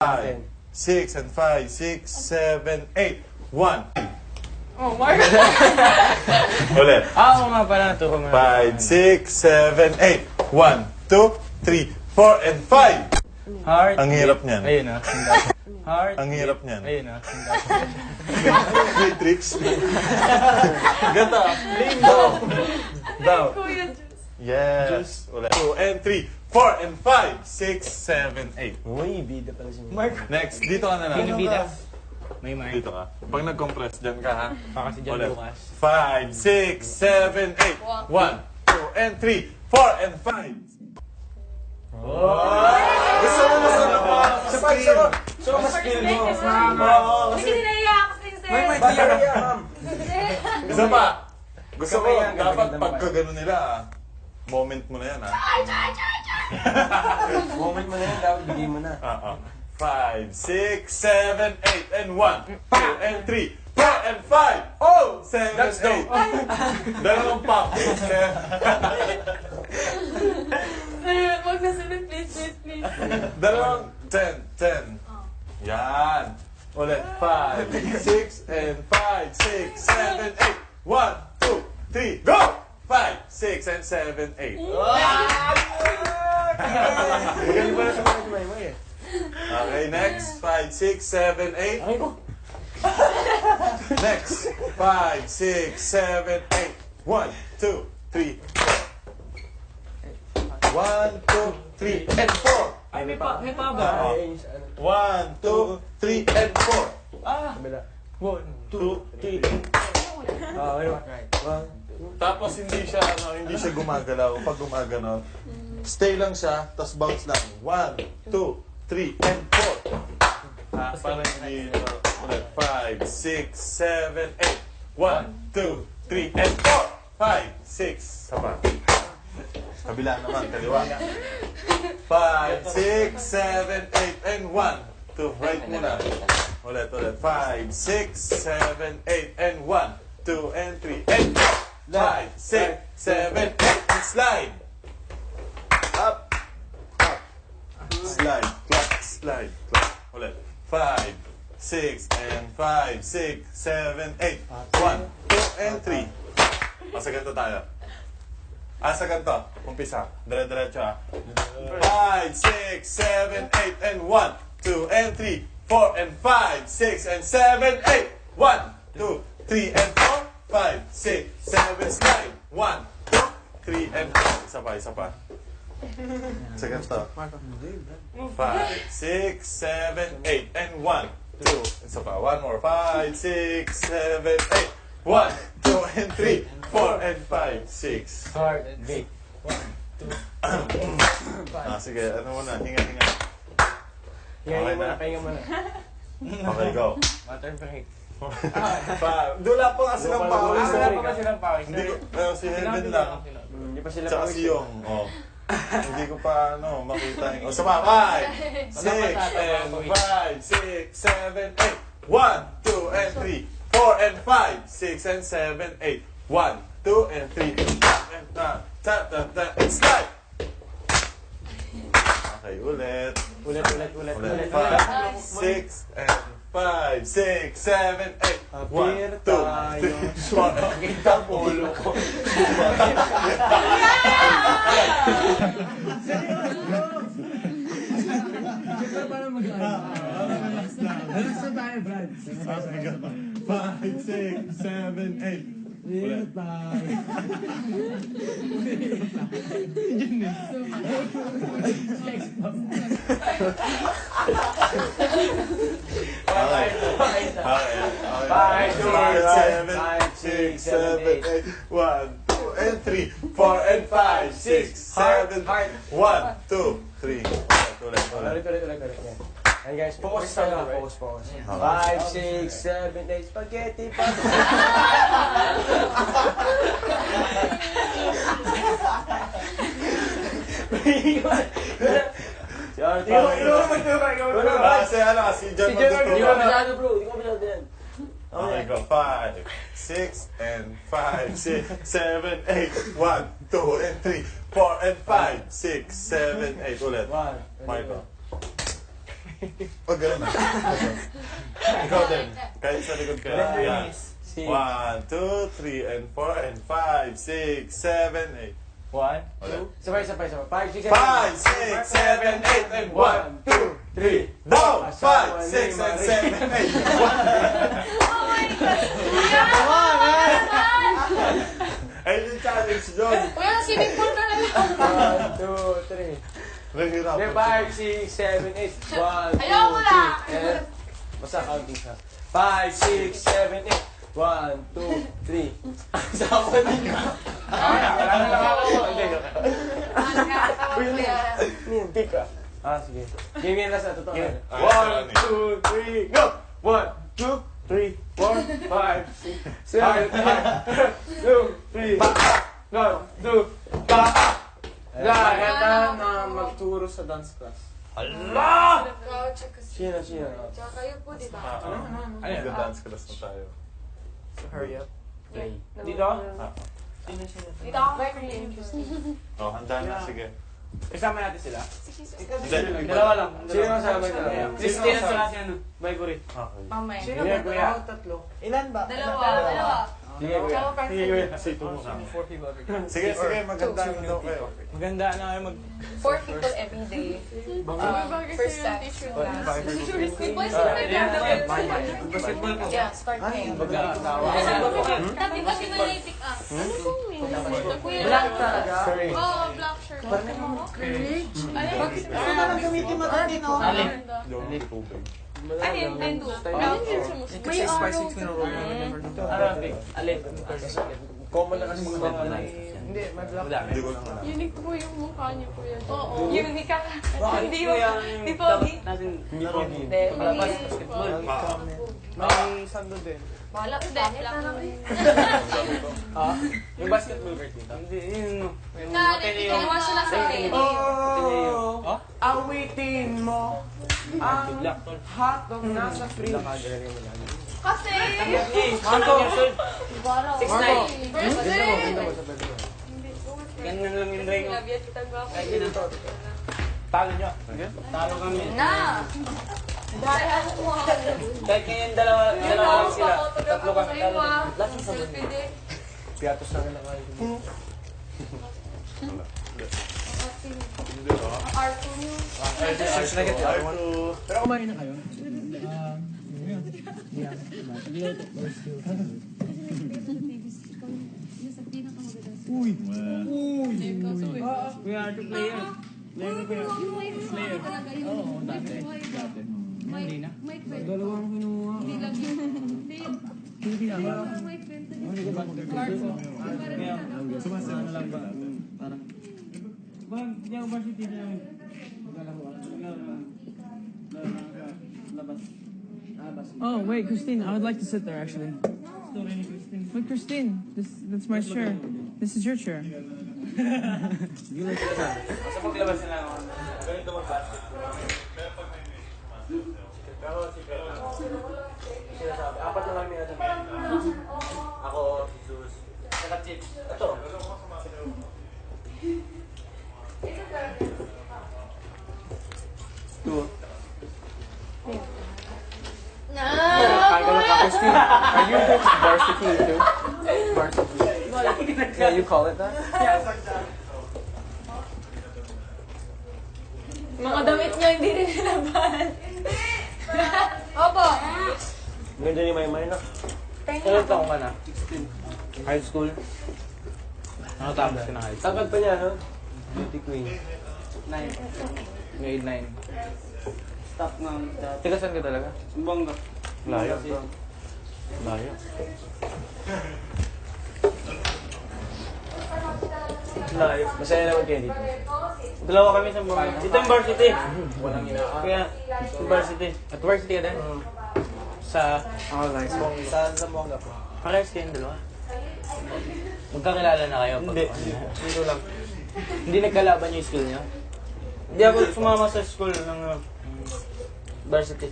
5, 6, and 5, 6, 7, 8, 1. Oh my God! Ulit. Oo nga pala, naturo mo na. 5, 6, 7, 8. 1, 2, 3, 4, and 5. Heart. Ang hirap niyan. Ayun na. Heart. Ang hirap niyan. Ayun na. Matrix. Gata. Down. Down. Yes. Ulit. 2 and 3, 4 and 5, 6, 7, 8. Uy, bida pala siya. Mark. Next. Dito ka na lang. Yung bida. May mic. Dito ka. Pag nag-compress, dyan ka ha. Baka si John Ulit. Lucas. 5, 6, 7, 8. 1, 2, and 3, 4, and 5. Gusto mo masarap pa? So, mas skill mo. Hindi kasi naiyak ako sa'yo, sir. Basta kaya, ma'am. Isa pa. Gusto ko, Kamay yan, dapat kamay ng pagka gano'n nila, moment mo na yan, ha? Moment mo na yan, dapat bigay mo na. 5, 6, 7, 8, and 1, 2, and 3, 4, and 5. Oh! 7, 8. Dalawang pop. Sir, wag na sunod, please. Dalawang 10, 10. Yan. Ulit. 5, 6, and 5, 6, 7, 8. 1, 2, 3, go! 5, 6, and 7, 8. Magaling pala sa mga kumay mo eh. Okay, next. 5, 6, 7, 8. Ay ko. Next. 5, 6, 7, 8. 1, 2, 3, 4. 1, 2, 3, and 4. Ay, may pa ba? 1, 2, 3, and 4. Ah! Kabila. 1, 2, 3. Okay, right. Tapos hindi siya gumagalaw. Pag gumagalaw, stay lang siya, tapos bounce lang. 1, 2, 3, and 4. Parang hindi, ulit. 5, 6, 7, 8. 1, 2, 3, and 4. 5, 6. Saba. Kabila naman, kaliwa. 5, 6, 7, 8, and 1. To right muna. Ulit. 5, 6, 7, 8, and 1, 2, and 3, and 4. 5, 6, 7, 8, and slide. Up. Slide. Clap. Slide. Clap. Ulit. 5, 6, and 5, 6, 7, 8. 1, 2, and 3. Sa ganito tayo. Sa ganito. Umpisa. Dire-diretso 5, 6, 7, 8, and 1, 2, and 3, 4, and 5, 6, and 7, 8. 1, 2, 3, and 4. 5, 6, 7, slide. 1, 2, 3, and 4. Isa pa. Sa ganito. 5, 6, 7, 8, and 1, 2. Isa pa. One more. 5, 6, 7, 8. 1, 2, and 3, 4, and 5, 6. Heart and beat. 1, 2, 5. Sige. Ano muna? Hinga. Pahinga mo na, pahinga mo na. Okay, go. Water break. Dula pa nga silang pawis. Wala pa ba silang pawis? Hindi ko, si Heaven lang. Hindi pa sila Tsaka pawis. si Yong. Hindi ko pa, makita yung... Sama, 5, 6, and 5, 6, 7, 8. 1, 2, and 3, 4, and 5, 6, and 7, 8. 1, 2, and 3, and and slide. Okay, ulit. Ulit. 5, 6, and 5, 6, 7, 8. 1, 2, 3, 4. Kita polo ko. Relax na tayo, Brad. 5, 6, 7, 8. Relax tayo. Okay. 5, 7, 6, 7, 8. 1, 2, and 3, 4, and 5, 6, 7, 1, 2, 3. Ulit. Ulit. And guys, focus na lang. Focus. 5, 6, 7, 8. Spaghetti pa. Si John Di ko magtuturo. masyado, bro. Di ko masyado yan. Okay, go. 5, 6, and 5, 6, 7, 8. 1, 2, and 3, 4, and 5, 6, 7, 8. Ulit. One. Marco. Pag gano'n na. Ikaw din. Kahit sa likod ka. Yan. 1, 2, 3, and 4, and 5, 6, 7, 8. 1, 2, sabay. 5, 6, 7, 5, 6, 7, 8, and 1, 2, 3, down! 5, 6, and 7, 8. Oh my God! Ayun yung challenge doon. Kuya, swimming pool ka na lang. 1, 2, 3. Nahihirapan. 5, 6, 7, 8. 1, 2, Ayaw mo na. 3, and... Basta counting siya. 5, 6, 7, 8. 1, 2, 3. Sama din ka. Wala na lang ako. Hindi, pick ka. Sige. Game yan last na, totoo na. 1, 2, 3, go! 1, 2, 3, 4, 5, 6, 7, 8, 2, 3, 1, 2, Gaganda na magturo sa dance class. Allah! Sino? Tsaka kayo po, di ba? Mag-dance class na tayo. Hurry up. Play. Dito? Dito ako very interesting. Oh, handa na. Sige. Isama natin sila. Hindi. Dalawa lang. Sino ang sabay na? Christine at saka si ano? May kurit. Okay. Mamaya. Sige, kuya. Ilan ba? Dalawa. Sige, kuya. Sige, kuya. Sito mo na. Sige, maganda na daw kayo. Maganda na kayo mag... 4 people every day. First set. Basketball po. Yeah, start ngayon. Mag-aasawa. Dati ba pinalitik ah? Ano pong Kuya Black talaga. Oo, black shirt. Alin? Yung tubig. Ano yun? Nendo. May spicy tinuro. Alin? Common na kasi mga na. Hindi, may black. Hindi ko lang alam. Unique po yung mukha niyo, Kuya. Oo. Unique ka. Hindi mo. Di po. Hindi ko hindi. Basketball. May sando din. Wala ko dahil lang. Yung basketball court dito. Hindi, yun. Kinuha sila sa akin. Oh! Awitin mo ang hotdog nasa fridge. Kasi. Marco! 6'9". Ganun lang yung ring. Labiat kita gwapo. Talo nyo. Talo kami. Na! Dahil ako mo. Kahit ngayon dalawa lang sila. Tatlo kami talo. Selfie din. Piatos na lang kayo. Wala. Hindi. Ang art niyo. Pero kumain na kayo? Uy! We are two players. Slayer. Oo, dati. Hindi na. Dalawang kinuha. Hindi ginagawa. Sumasama lang ba? Parang... Bang, di ako varsity na yung... Oh, wait, Christine, I would like to sit there, actually. Wait, Christine, that's my chair. This is your chair. Sa paglabas nila ako, ganito mag-basketball. Pero sinasabi, apat na lang niya ito. Ako, si Zeus. Saka Chips. Ito. Two. Christine, are you varsity too? Varsity. Yeah, you call it that? Mga damit niya hindi rin nilaban. Opo. Ganda ni Maymay na. Ilan taong ka na? 16. High school. Nakatapos ka na high school. Tangkad pa niya, no? Beauty queen. 9. Grade 9. Stop nga. Tiga saan ka talaga? Sumbongga. Layo. Layo. Layo. Masaya naman kayo dito. Dalawa kami sa Sumbongga. Dito yung varsity. Walang inaan. Kaya, yung varsity. At varsity ka din? Sa... Ako lang. Saan sa Mongga po? Parehas kayong dalawa. Magkakilala na kayo? Hindi. Dito lang. Hindi nagkalaban yung school niyo? Hindi ako sumama sa school ng varsity.